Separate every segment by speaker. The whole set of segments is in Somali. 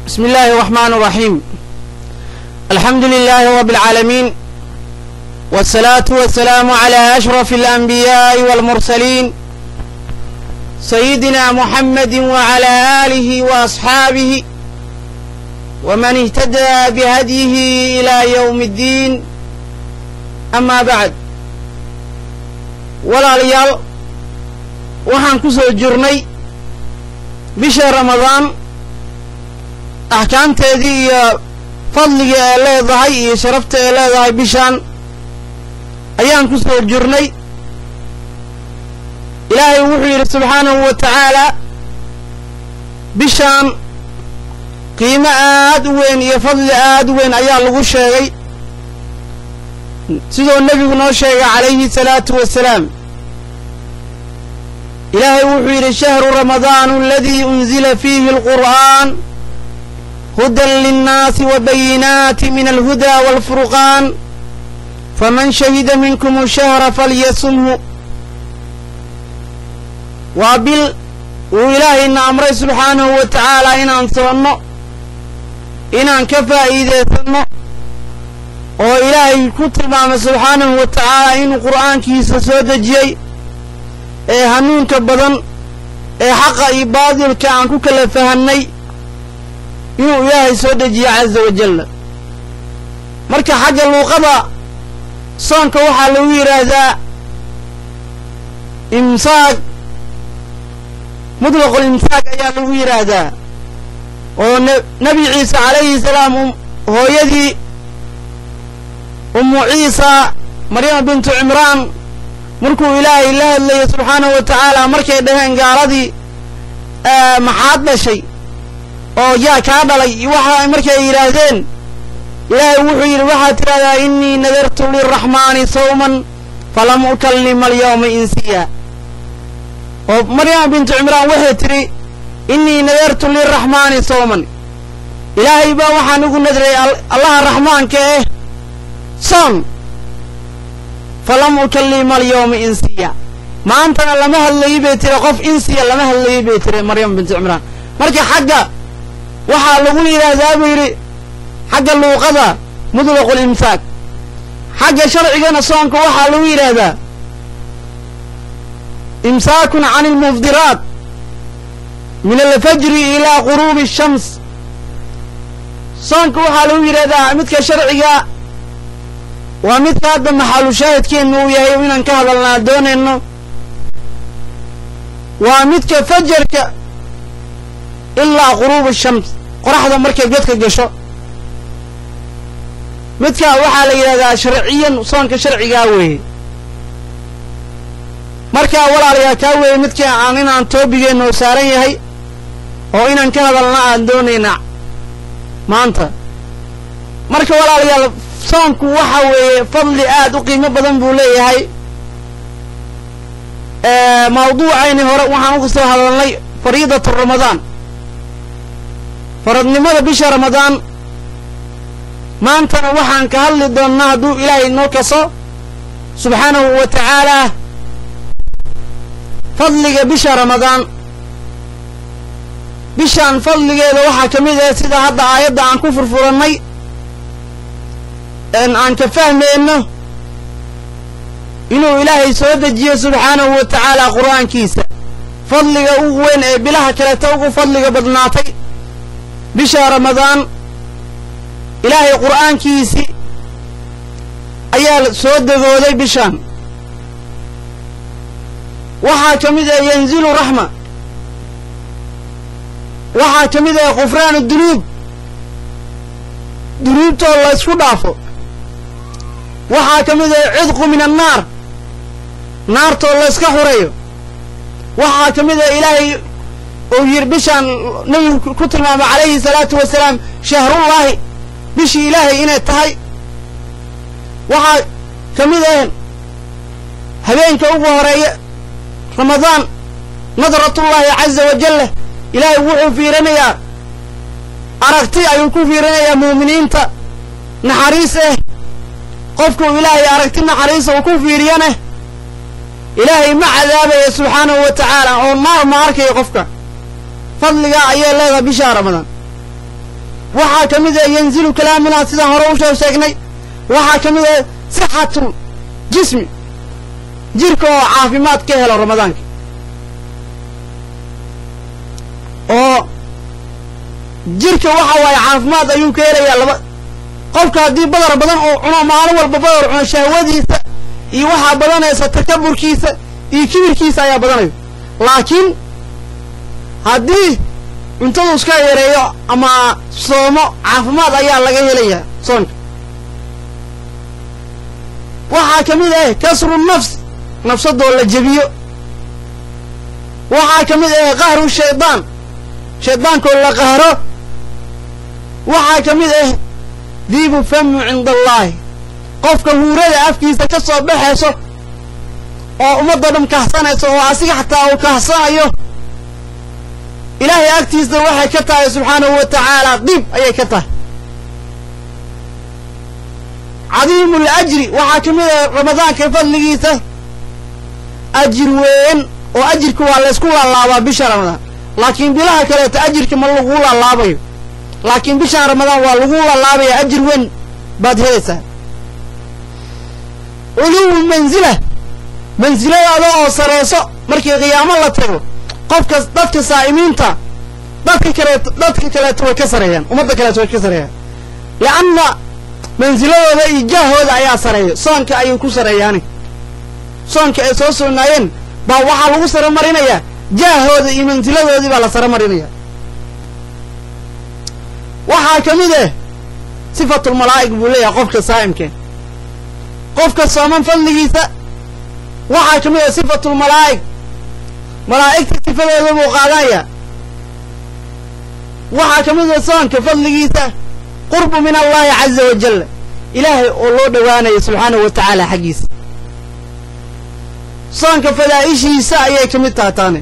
Speaker 1: بسم الله الرحمن الرحيم. الحمد لله رب العالمين، والصلاة والسلام على أشرف الأنبياء والمرسلين سيدنا محمد وعلى آله وأصحابه ومن اهتدى بهديه إلى يوم الدين. أما بعد، walaalyaal waxaan ku soo jirnay bisha Ramadaan axkaamteedii iyo fadliga ay leedahay iyo sharafta ay leedahay bishaan ayaan ku soo jirnay. ilaahay wuxuu yiri subxaanahu wa ta'aala bishaan qiimo aad u weyn iyo fadli aad u weyn ayaa lagu sheegay sidoo nabigu noo sheegay calayhi salaatu wasalaam. إلهي وحير شهر رمضان الذي أنزل فيه القرآن هدى للناس وبينات من الهدى والفرقان فمن شهد منكم الشهر فليصمه. وإلهي إن أمره سبحانه وتعالى إن أنصرنا إن أنكفى إذا ثنى وإلهي كتب سبحانه وتعالى إن القرآن كيس سودة جي hanuunka badan ee xaqa iyo baadilka aan ku kala fahanay inuu ilaahay soo dejiyo azza wa jalla. marka xagga luuqada soonka waxaa lagu yiraahdaa imsaak, mutlaq al-imsaak ayaa lagu yiraahdaa. oo nabi ciisa calayhi salaam hooyadii ummu ciisa maryam bint cimraan markuu ilaahay la hadlayay subxaanahu wa ta'aala markay dhaheen gaaladii maxaad dhashay oo yaa kaa dhalay waxa markay yiraahdeen ilaahay wuxuu yiri waxaad tiraahdaa innii nadartu lirrahmaani sawman falam ukallima alyawma insiya. oo maryam bint cimraan waxay tiri innii nadartu lirrahmaani sawman, ilaahay baa waxaan ugu nadray allaha raxmaanka soon فلم أكلم اليوم إنسيا. ما أنتنا لما هاللي بيتري قف إنسيا لما هاللي بيتري مريم بنت عمران. مركي حاجة وحالقولي إلى ذابيري حاجة اللوقضة مطلق الإمساك. حاجة شرعي كان صانك وحالقولي إلى ذا إمساك عن المفطرات من الفجر إلى غروب الشمس. صانك وحالقولي إلى ذا مثل شرعي ومثل هذا محل شاهد كأنه يهيونا كهذا دون إنه ومثل فجرك إلا غروب الشمس قرح ذا مركب جدك الجشو مثل وحال إلى شرعيا صانك شرعي قاوي مركب ولا عليها كاوي مثل عننا أن توبي إنه ساري هي وإن كهذا دون إنه ما أنت مركب ولا عليها soonku waxa weeye fadli aad u qiimo badan buu leeyahay. mawduucayni hore waxaan ugu soo hadalnay fariidatu ramadaan, faradnimada bisha ramadaan. maantana waxaan ka hadli doonnaa hadduu ilaahay noo kaso subxaanahu wa ta'aala fadliga bisha ramadaan. bishaan fadligeeda waxaa ka mid ah sida hadda aayadda aan ku furfurannay aan ka fahmayno inuu ilaahay soo dejiyo subxaanahu wa ta'aala qur'aankiisa. fadliga ugu weyn ee bilaha kale ugu fadliga badnaatay bisha ramadaan, ilaahay qur'aankiisi ayaa soo degooday bishaan. waxaa ka mid ah yanzilu raxma, waxaa ka mid ah qufraanu dunuub, dunuubtoo la isku dhaafo. waxaa ka mid ah cidqu min annaar, naartoo la iska xureeyo. waxaa ka mid ah ilaahay oo yiri bishaan nabigu ku tilmaamay calayhi salaatu wasalaam shahrullaahi, bishii ilaahay inay tahay. waxaa ka mid ah habeenka ugu horeeya ramadaan nadratullaahi caza wajalla, ilaahay wuxuu fiirinayaa aragti ayuu ku fiirinayaa muuminiinta naxariis qofku ilaahay aragti naxariis oo ku fiiriyana ilaahay ma cadaabaya subxaanahu wa ta'aala oo naar ma arkayo qofka. fadliga ayaa leedahay bisha ramadaan. waxaa ka mid ah yanzilu kalaamuna sidaan hore u soo sheegnay waxaa ka mid ah sixatu jismi jirka oo caafimaad ka helo ramadaanka oo jirka waxa waaye caafimaad ayuu ka helayaa laba qofka haddii badar badan oo cuno maalin walba badar cuno shahwadiisa iyo waxaa badanaysa takaburkiisa iyo kibirkiisa ayaa badanayo laakiin haddii cuntadu iska yareeyo ama soomo caafimaad ayaa laga helayaa soonka waxaa ka mid ah kasru nafs nafsadoo la jebiyo waxaa ka mid ah qahru shaydaan shaydaankoo la qahro waxaa ka mid ah diibu famu cinda allaahi qofka huurada afkiisa ka soo baxayso oo ummadda dhan kahsanayso oo asiga xataa uu kahsanayo ilaahay agtiisa waxay ka tahay subxaanahu wa tacaala dib ayay ka tahay cadiimu alajri waxaa ka mid ah ramadaanka fadligiisa ajir weyn oo ajirka waa laysku laalaabaa bisha ramadaan laakiin bilaha kaleeto ajirka ma lagu laalaabayo laakiin bishaan ramadaan waa lagu laalaabaya ajir weyn baad helaysaa culuwu manzila mansiladaada oo sareyso markii qiyaamo la tago qofka dadka saa'imiinta dadka kaleeto way ka sareeyaan ummadda kaleeto way ka sareeyaan lianna mansiladooda iyo jaahooda ayaa sareeyo soonka ayay ku sareeyaani soonka ay soo soonaayeen baa waxaa lagu sare marinayaa jaahooda iyo mansiladoodii baa la sare marinayaa waxaa ka mid ah sifatulmalaa'ig buu leeyahay qofka saa'imkee qofka sooman fadligiisa waxaa ka mid ah sifatulmalaa'ig malaa'igta sifadooda buu qaadanayaa waxaa ka mid ah soonka fadligiisa qurbu min allaahi caza wajalla ilaahay oo loo dhowaanayo subxaanahu wa tacaala xaggiisa soonka fadaa'ishiisa ayay ka mid tahay taane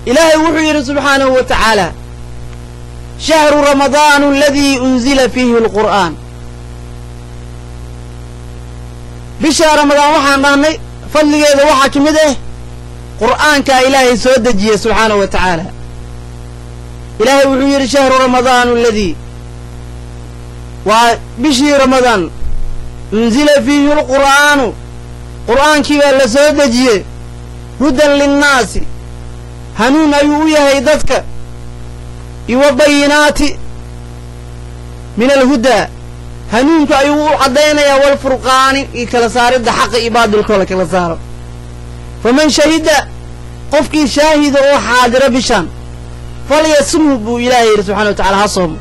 Speaker 1: ilaahay wuxuu yidhi subxaanahu wa tacaala shahru ramadaanu aladii unzila fiihi alqur'aan bisha ramadaan waxaan dhahnay fadligeeda waxaa ka mid ah qur'aankaa ilaahay soo dejiyey subxaanahu wa tacaala ilaahay wuxuu yidhi shahru ramadaanu aladii waa bishii ramadaan unzila fiihi alqur'aanu qur'aankii baa la soo dejiyey hudan linnaasi hanuun ayuu u yahay dadka iyo wa bayinaati min alhudaa hanuunka ayuu u caddaynayaa walfurqaani iyo kala saaridda xaqa iyo baadilkoo la kala saaro faman shahida qofkii shaahida oo xaadira bishaan falyasumhu buu ilaahay yidhi subxana wa tacala ha soomo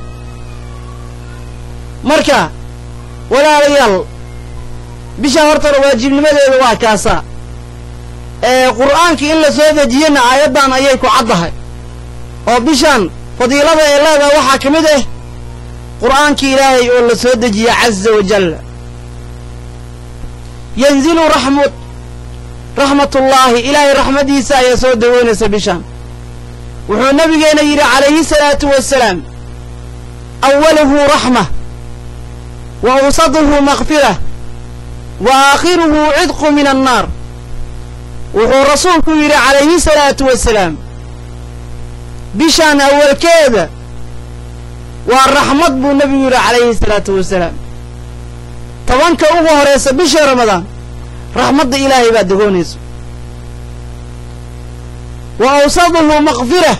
Speaker 1: marka walaalayaal bisha hortana waajibnimadeeda waa kaasaa qur'aankii in la soo dejiyana aayaddan ayay ku caddahay oo bishaan fadiilada ee leedaha waxaa ka mid ah qur'aankii ilaahay oo la soo dejiya caza wajalla yanzilu raxmatullaahi ilaahay raxmadiisa ayaa soo daweynaysa bishaan wuxuu nabigeena yidhi calayhi salaatu wassalaam awaluhu raxma wa awsaduhu makfira wa aakhiruhu cidqu min annaar wuxuu rasuulku yidhi calayhi salaatu wassalaam bishaan awalkeeda waa raxmad buu nebigu yidhi calayhi salaatu wasalaam tobanka ugu horaysa bisha ramadaan raxmadda ilaahay baa degoonayso wa awsaduhu makfira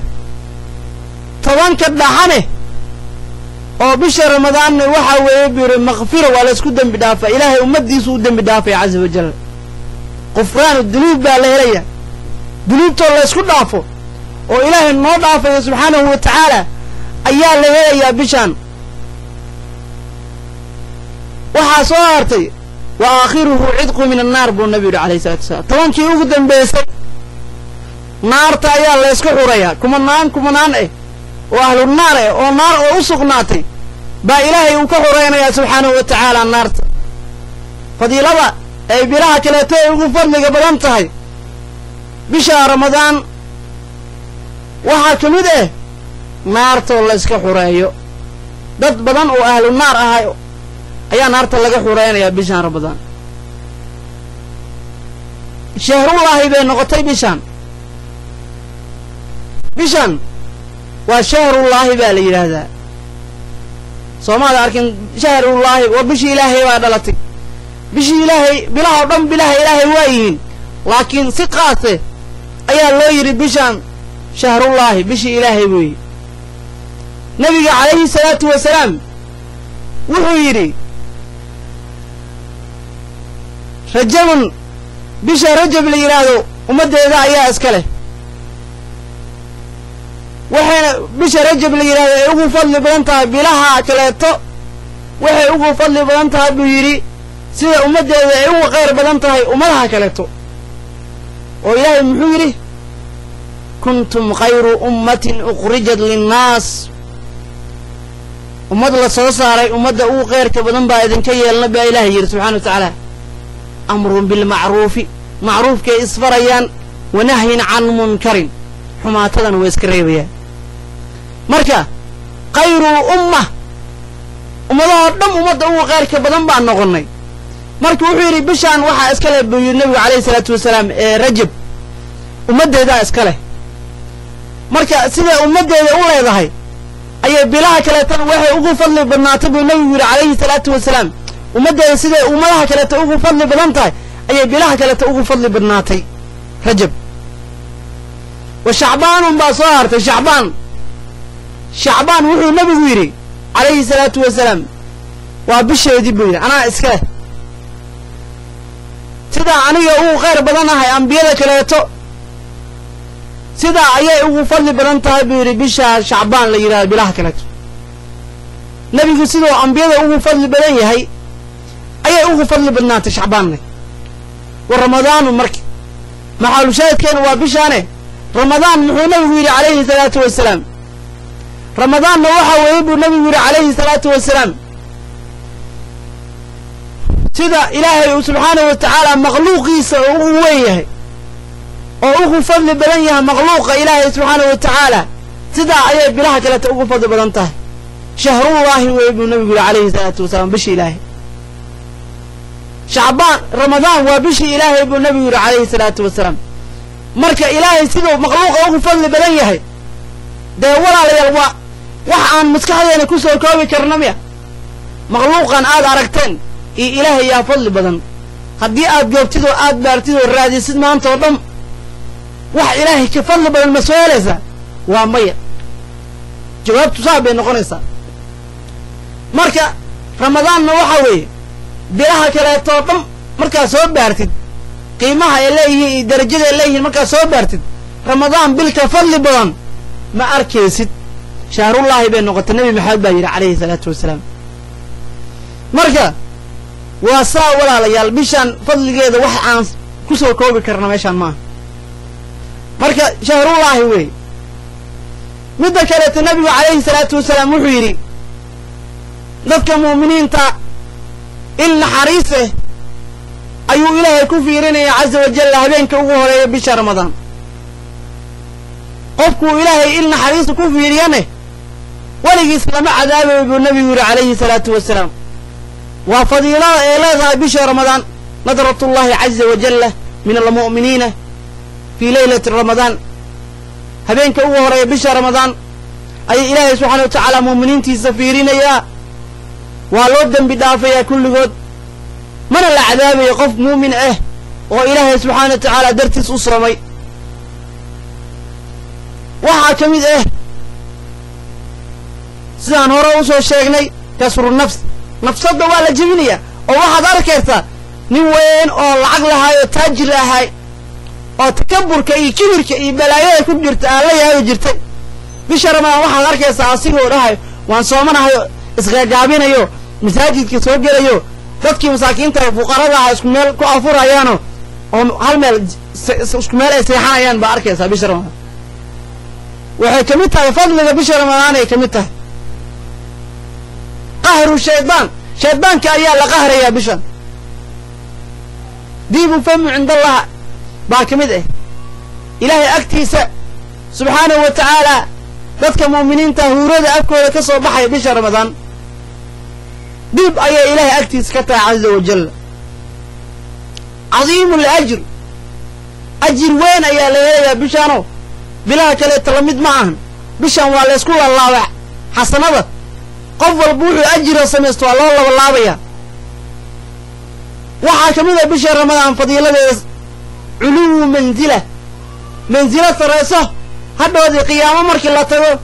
Speaker 1: tobanka dhaxane oo bisha ramadaanna waxaa weeye buu yidhi makfira waa laysku dembi dhaafaa ilaahay ummaddiisu u dembi dhaafaya caza wajalla qufraanu dunuub baa la helaya dunuubtoo laysku dhaafo oo ilaahay noo dhaafaya subxaanahu wa tacaala ayaa la helayaa bishaan waxaa soo hartay wa aakhiruhu cidqu min annaar buu nabi yidhi calayhi salatu wasalaam tobankii ugu dambaysay naarta ayaa laysku xurayaa kumanaan oo ahlu naar oo naar oo u sugnaatay baa ilaahay uu ka xuraynayaa subxaanahu wa tacaala naarta fadiilada ay bilaha kaleeto ay ugu fadliga badan tahay bisha ramadaan waxaa ka mid ah naartoo layska xureeyo dad badan oo ahlu naar ahay ayaa naarta laga xureynayaa bishaan ramadaan shahrullaahi bay noqotay bishaan وشهر الله بالي هذا صومال أركن شهر الله وبشي إلهي وادلتي بشي إلهي بلا ضم بلا إلهي واين لكن ثقاته أي الله يريد بشان شهر الله بشي إلهي وي نبي عليه الصلاة والسلام وحيري رجب بشا رجب ليرادو ومدى إذا أيها أسكاله وحين بشا رجب ليرادو يقول فضل بلانتها بلاها كلايتو وحين يقول فضل بلانتها بيري سيدا ومدى إذا يقول غير بلانتها ومدها كلايتو وإلهي محيري كنتم خير أمة أخرجت للناس ومدى لصوصاري ومدى غير كبدن بايدن كي النبي إلهي سبحانه وتعالى أمر بالمعروف معروف كإصفريان ونهي عن منكر حماتنا ويسكريبيا مركا خير أمة ومدى الدم ومدى غير كبدن بان نغني مركا وحيري بشان وحا اسكاله بالنبي عليه الصلاة والسلام رجب ومدى ذا اسكاله مركا سيدا ومدى ذا أولا يضحي أي بلاها كلاتا وحي أغو فضل بالناطب النبي عليه الصلاة والسلام ومدى سيدا ومدها كلاتا أغو فضل بالنطاي أي بلاها كلاتا أغو فضل بالناطي رجب وشعبان باصارت شعبان وحي النبي ويري عليه الصلاة والسلام وبشي يدب ويري أنا اسكاله سيدا عنيا أغو غير بدنها أنبياء كلاتا سيدا أيه أغو فضل بلانتها بيري بشا شعبان ليرا بلاها كلاته نبي سيدا أنبياء أغو فضل بلانيه هاي أيه أغو فضل بلانت شعبان لي ورمضان ومركي محالو شاهد كانوا بشانه رمضان محو نبي ويري عليه الصلاة والسلام رمضان نوحا ويبو نبي ويري عليه الصلاة والسلام سيدا إلهي سبحانه وتعالى مخلوقي سأغويه وأغو فضل بلنيها مغلوقة إلهي سبحانه وتعالى سيدا أيه بلاها كلا تأغو فضل بلنتها شهر الله وابن النبي عليه الصلاة والسلام بشي إلهي شعبان رمضان وبشي إلهي ابن النبي عليه الصلاة والسلام مركا إلهي سيدا مغلوقة أغو فضل بلنيها ده ولا ليالوا وحان مسكحة يعني كسو كوبي كرنمية مغلوقا آد عرقتين إلهي يا فضل بلن هدي آد قوبتدو آد بارتدو الرادي سيد ما أنت وضم wax ilaahay ka fadli badan ma soolaysa waa maya jawaabtu saabay noqonaysa marka ramadaanna waxa weeye bilaha kale toodam marka soo baartid qiimaha ay leeyihiin darajada ay leeyihiin marka soo baartid ramadaan bil ka fadli badan ma arkaysid shahrullaahi bay noqotay nabi maxamed baa yiri calayhi salaatu wasalaam marka waa saa walaalayaal bishan fadligeeda wax aan ku soo koobi karna meeshan ma marka shahrullaahi wey midda kale nabiga calayhi salaatu wasalaam wuxuu yiri dadka muuminiinta in naxariise ayuu ilaahay ku fiirinaya azza wa jalla habeenka ugu horeeya bisha ramadaan qofku ilaahay in naxariise ku fiiriyane waligiis lama cadaabayo buu nabigu yiri calayhi salaatu wasalaam waa fadiilada ee leedahay bisha ramadaan nadratullaahi azza wa jalla min almu'miniina في ليلة رمضان هبينك أوه بشهر رمضان أي إلهي سبحانه وتعالى مؤمنين تسفيرين يا والودا بدافع كل قد من العذاب يقف مؤمن وإلهي سبحانه وتعالى درتس أسرة مي وحاكمي سيدان هورا وصو الشيخني كسر النفس نفس الدوالة جبنية وواحد أركيرتا نوين أو العقل هاي وتاجر هاي oo takabburka iyo kibirka iyo balaayada ku jirta aan la yaabo jirtay bisha ramadaan waxaan arkaysaa asigoo dhahay waan soomanahay isqaaqaabinayo masaajidka soo gelayo dadkii masaakiinta fuqarada ah isku meel ku afurayaan oo hal meel isku meel ay seexanayaan ba arkaysaa bisha ramadaan waxay kamid tahay fadliga bisha ramadaan ay kamid tahay qahru shaydaanka ayaa la qahraya bishan diibu famu inda allah باكمد إلهي أكتيسا سبحانه وتعالى ذاتك مؤمنين تهورود أبكوا كسو بحي بشهر رمضان ديب أي إلهي أكتيس كتا عز وجل عظيم الأجر أجر وين أي ليلة بشانو بلا كلا تلميذ معهم bishan waa la isku laalaaba xasanada qof walba wuxuu ajiro sameesto waa loo laba laabaya waxa kamid ah bisha ramadaan fadiiladeeda culuw manzila sarayso hadhoodii qiyaamo markii la tago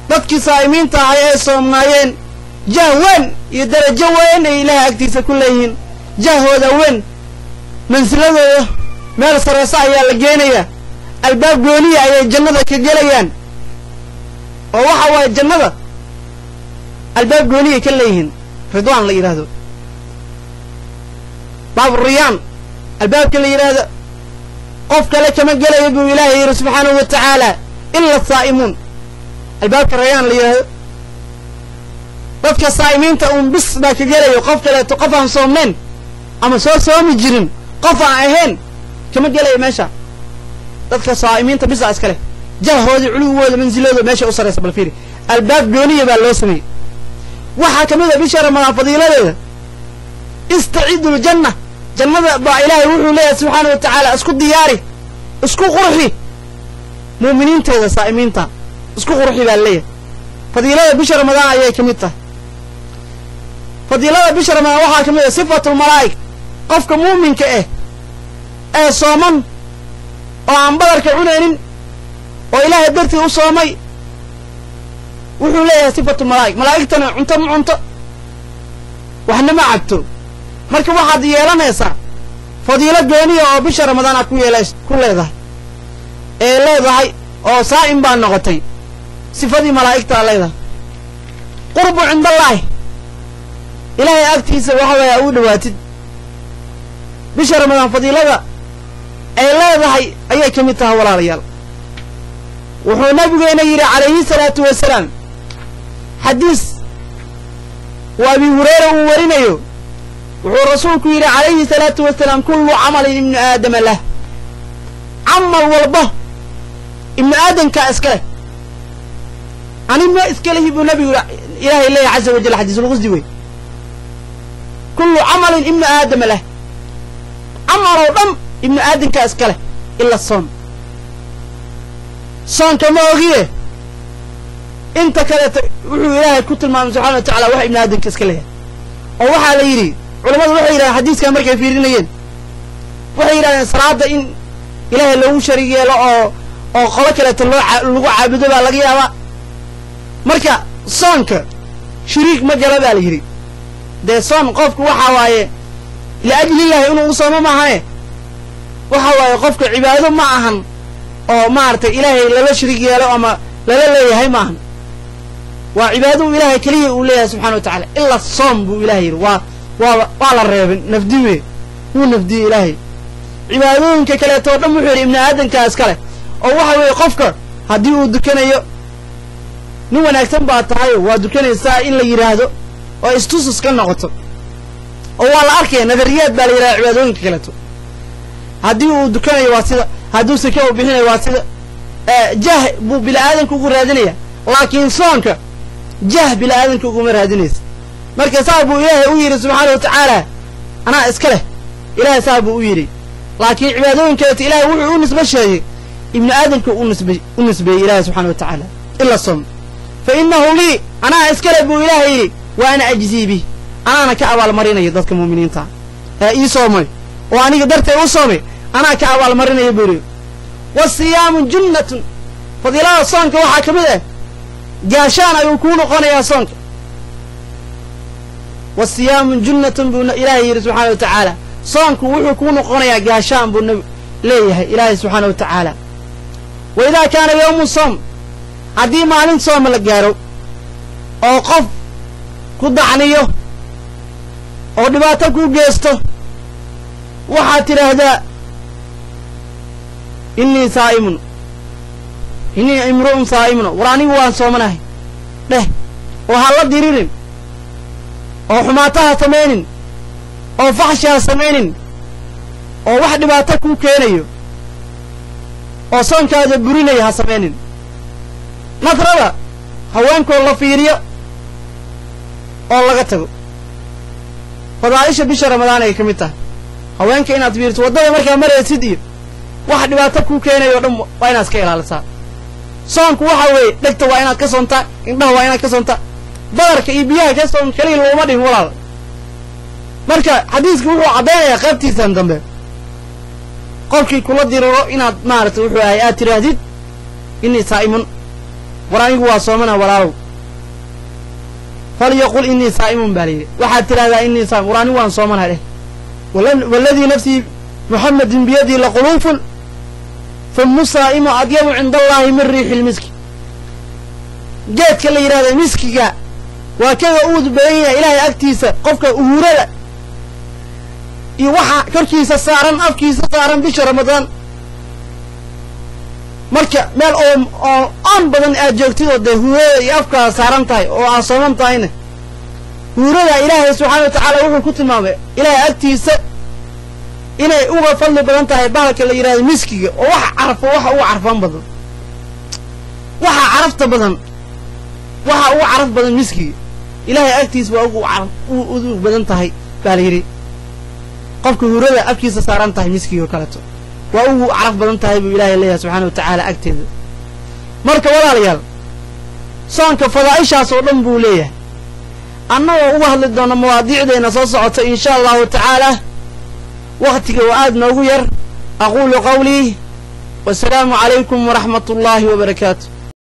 Speaker 1: dadkii saa'imiinta ah ay soomaayeen jahwan iyo darajo weyn ay ilaahay agtiisa ku leeyihiin jahooda weyn manziladooda meel sarayso ayaa la geenaya albaab gooniya ayay jannada ka gelayaan oo waxa waaye jannada albaab gooniya ka leeyihiin ridwaan la yiraahdo baab riyaan albaabka la yiraahdo qof kale kama gelayo buu ilaahay yiri subxaanahu wa tacaala illa saa'imuun albaabka riyaan la yiraahdo dadka saa'imiinta bis baa ka gelayo qof kale qof aan soomeen ama soo soomi jirin qof aan ahayn kama gelayo meesha dadka saa'imiinta bis iskale jahooda culuwooda manzilooda meesha u sareysa bal fiiri albaab gooniya baa loo sameeyay waxa kamid ah bisha ramadaan fadiiladeeda istaciidul janna jannada baa ilaahay wuxuu leeyahay subxaanahu wa tacaala isku diyaari isku qurxi muuminiinteeda saa'imiinta isku qurxi baa leeyahay fadiilada bisha ramadaan ayay kamid tahay fadiilada bisha ramadaan waxaa kamid ah sifatul malaa'ik qofka muuminka ee sooman oo aan badarka cunaynin oo ilaahay dartii u soomay wuxuu leeyahay sifatul malaa'ik malaa'igtana cunto ma cunto waxna ma cabto marka waxaad yeelanaysaa fadiilo gooniya oo bisha ramadaan aad ku leedahay ee leedahay oo saa'im baa noqotay sifadii malaa'igtaa leedahay qurbu cindallaahi ilaahay agtiisa waxa weeye u dhawaatid bisha ramadaan fadiilada ay leedahay ayay ka mid tahay walaalayaal wuxuu nabigeena yidhi calayhi salaatu wasalaam xadiis waa abi hurayra uu warinayo wuxuu rasuulku yidhi calayhi salaatu wasalaam kullu camalin ibnu aadama lah camal walba ibnu aadamkaa iska leh ani ma iska lehi buu nabigu ilaahay leeyahay caza wajal xadiisulqudsi wey kullu camalin ibnu aadama lah camal oo dhan ibnu aadamkaa iska leh ila soon soonka ma ogiye inta kaleeta wuxuu ilaahay ku tilmaamay subxaana wa tacaala wax ibnu aadamka iska leeyahay oo waxaa la yidhi culamadu waxay yidhahdeen xadiiskan markay fiirinayeen waxay yidhahdeen salaada in ilaahay loogu sharig yeelo oo qolo kaleeta lagu caabudo baa laga yaabaa marka soonka shiriik ma gala baa la yidhi dee soon qofku waxaa waaye liajlillahi inuu u soomo maahane waxa waaye qofka cibaado ma ahan oo maaragtay ilaahay lala sharig yeelo ama lala leeyahay ma ahan waa cibaado ilaahay keliya uu leeyahay subxana wa tacaala ila soom buu ilahay yidhi waa la reebin nafdiwe wuu nafdiyey ilaahay cibaadooyinka kaleetoo dhan wuxuu yidhi ibni aadamkaa iskale oo waxa weeye qofka haddii uu dukanayo nin wanaagsan baa tahayo waa dukanaysaa in la yidhaahdo oo istusus ka noqoto oo waa la arkaya nadariyaad baa la yidhahda cibaadooyinka kaleeto haddii uu dukanayo waa sida hadduu sake u bixinayo waa sida jah buu bini-aadamka ugu raadinaya laakiin soonka jah bini-aadamka uguma raadinaysa marka saa buu ilaahay u yidhi subxaana wa tacaala anaa iska leh ilaahay saa buu u yidhi laakiin cibaadooyin kaleeto ilaahay wuxuu u nisbe sheegay ibnu aadamka u nisbeeyey ilaahay subxana wa tacaala ila som fa innahu lii anaa iska leh buu ilaahay yidhi wa ana ajzii bih anaana ka abaalmarinaya dadka muuminiinta ee ii soomay oo aniga dartay u soomay anaa ka abaalmarinaya buu yidhi wasiyaamu junnatun fadiilada soonka waxaa ka mid ah gaashaan ayuu kuu noqonayaa soonka wasiyaamu junnatun buu ilaahay yidhi subxaana wa tacaala soonku wuxuu kuu noqonayaa gaashaan buu leeyahay ilaahay subxaana wa tacaala wa idaa kaana yawmu soom haddii maalin sooma la gaaro oo qof ku dacniyo oo dhibaato kuu geysto waxaad tidhaahdaa innii saa'imun innii imru'un saa'imun war anigu waan soomanahay dheh oo ha la diririn oo xumaataha samaynin oo faxshi ha samaynin oo wax dhibaato kuu keenayo oo soonkaada burinaya ha samaynin nadrada haweenkoo la fiiriyo oo laga tago fadaa'isha bisha ramadaan ay ka mid tahay haweenka inaad fiirto waddada markaa maraysid iyo wax dhibaato kuu keenayo o dhan waa inaad iska ilaalisaa soonku waxa weeye dhegta waa inaad ka soontaa indhaha waa inaad ka soontaa badarka iyo biyaha ka soon kaliya looma dhihin walaal marka xadiisku wuxuu cadeynayaa qaybtiisan dambe qofkii kula diriro inaad maaragtay wuxuu ahay aad tiraahdid innii saa'imun war anigu waa soomana walaalow falyaqul innii saa'imun baa layidhi waxaad tidhahdaa innii saa'im war anigu waan soomana dheh waladii nafsii muxamedin biyadii laquluufun famu saa'imu adyabu cinda allaahi min riixi lmiski geedka la yidhahda miskiga waa kaga uud badan yahay ilaahay agtiisa qofka uhurada iyo waxa korkiisa saaran afkiisa saaran bisha ramadaan marka meel oo aan badan aad joogtid oo dee huurada iyo afkaa saaran tahay oo aan sooman tahayna huurada ilaahay subxaana wa tacaala wuxuu ku tilmaamay ilaahay agtiisa inay uga fadli badan tahay bahalka la yidhahdo miskiga oo waxa carfo waxa ugu carfan badan waxa carafta badan waxa ugu caraf badan miskiga ilaahay agtiisa waa ugu badan tahay baa la yidhi qofka huurada afkiisa saaran tahay miskiga kaleeto waa ugu caraf badan tahay buu ilaahay leeyahay subxaana wa tacaala agteeda marka walaalayaal soonka fadaa'ishaas oo dhan buu leeyahay annagoo uga hadli doona mawaadiicdeena soo socota in sha allahu tacaala waqtiga oo aad noogu yar aquulu qawlii wasalaamu calaykum waraxmat ullaahi wabarakaatu